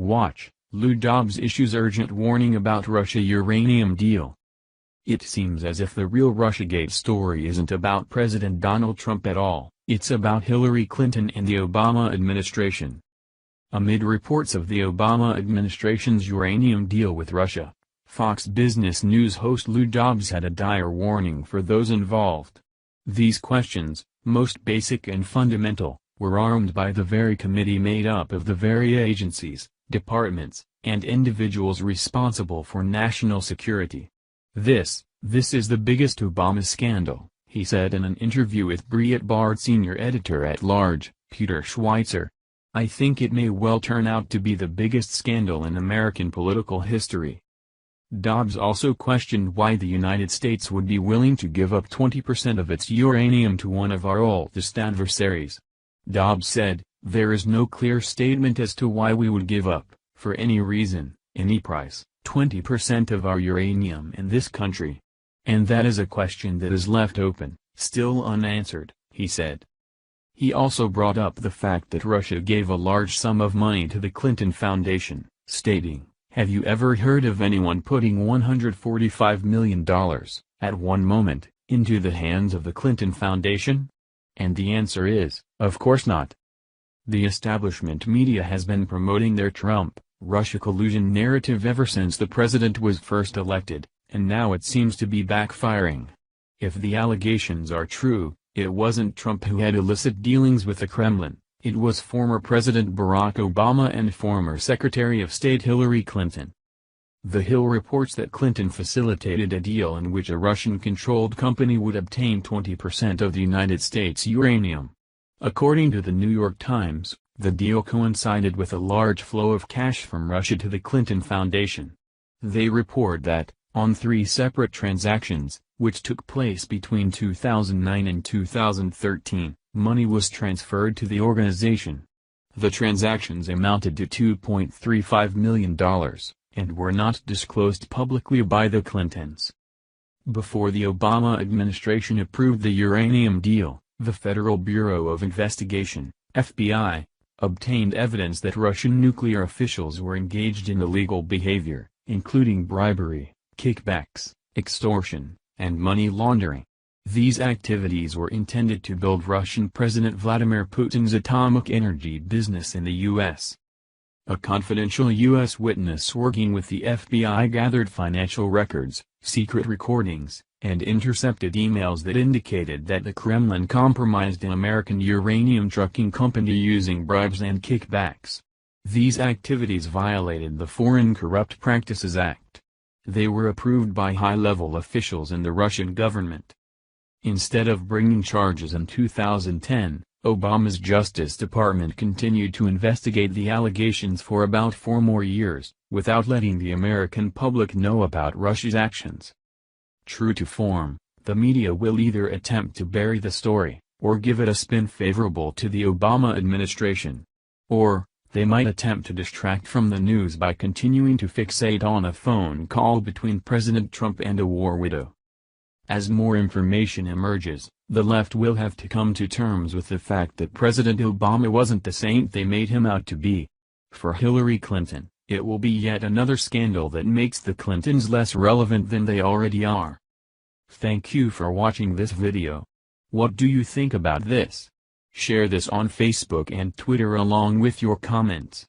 Watch, Lou Dobbs issues urgent warning about Russia uranium deal. It seems as if the real Russiagate story isn't about President Donald Trump at all, it's about Hillary Clinton and the Obama administration. Amid reports of the Obama administration's uranium deal with Russia, Fox Business News host Lou Dobbs had a dire warning for those involved. These questions, most basic and fundamental, were armed by the very committee made up of the very agencies, departments, and individuals responsible for national security. This is the biggest Obama scandal, he said in an interview with Breitbart senior editor-at-large, Peter Schweitzer. I think it may well turn out to be the biggest scandal in American political history. Dobbs also questioned why the United States would be willing to give up 20% of its uranium to one of our oldest adversaries. Dobbs said, "There is no clear statement as to why we would give up, for any reason, any price, 20% of our uranium in this country. And that is a question that is left open, still unanswered," he said. He also brought up the fact that Russia gave a large sum of money to the Clinton Foundation, stating, "Have you ever heard of anyone putting $145 million, at one moment, into the hands of the Clinton Foundation?" And the answer is, of course not. The establishment media has been promoting their Trump-Russia collusion narrative ever since the president was first elected, and now it seems to be backfiring. If the allegations are true, it wasn't Trump who had illicit dealings with the Kremlin, it was former President Barack Obama and former Secretary of State Hillary Clinton. The Hill reports that Clinton facilitated a deal in which a Russian-controlled company would obtain 20% of the United States uranium. According to the New York Times, the deal coincided with a large flow of cash from Russia to the Clinton Foundation. They report that, on 3 separate transactions, which took place between 2009 and 2013, money was transferred to the organization. The transactions amounted to $2.35 million. And were not disclosed publicly by the Clintons. Before the Obama administration approved the uranium deal, the Federal Bureau of Investigation, FBI, obtained evidence that Russian nuclear officials were engaged in illegal behavior, including bribery, kickbacks, extortion, and money laundering. These activities were intended to build Russian President Vladimir Putin's atomic energy business in the U.S. A confidential U.S. witness working with the FBI gathered financial records, secret recordings, and intercepted emails that indicated that the Kremlin compromised an American uranium trucking company using bribes and kickbacks. These activities violated the Foreign Corrupt Practices Act. They were approved by high-level officials in the Russian government. Instead of bringing charges in 2010, Obama's Justice Department continued to investigate the allegations for about 4 more years, without letting the American public know about Russia's actions. True to form, the media will either attempt to bury the story, or give it a spin favorable to the Obama administration. Or, they might attempt to distract from the news by continuing to fixate on a phone call between President Trump and a war widow. As more information emerges, the left will have to come to terms with the fact that President Obama wasn't the saint they made him out to be. For Hillary Clinton, it will be yet another scandal that makes the Clintons less relevant than they already are. Thank you for watching this video. What do you think about this? Share this on Facebook and Twitter along with your comments.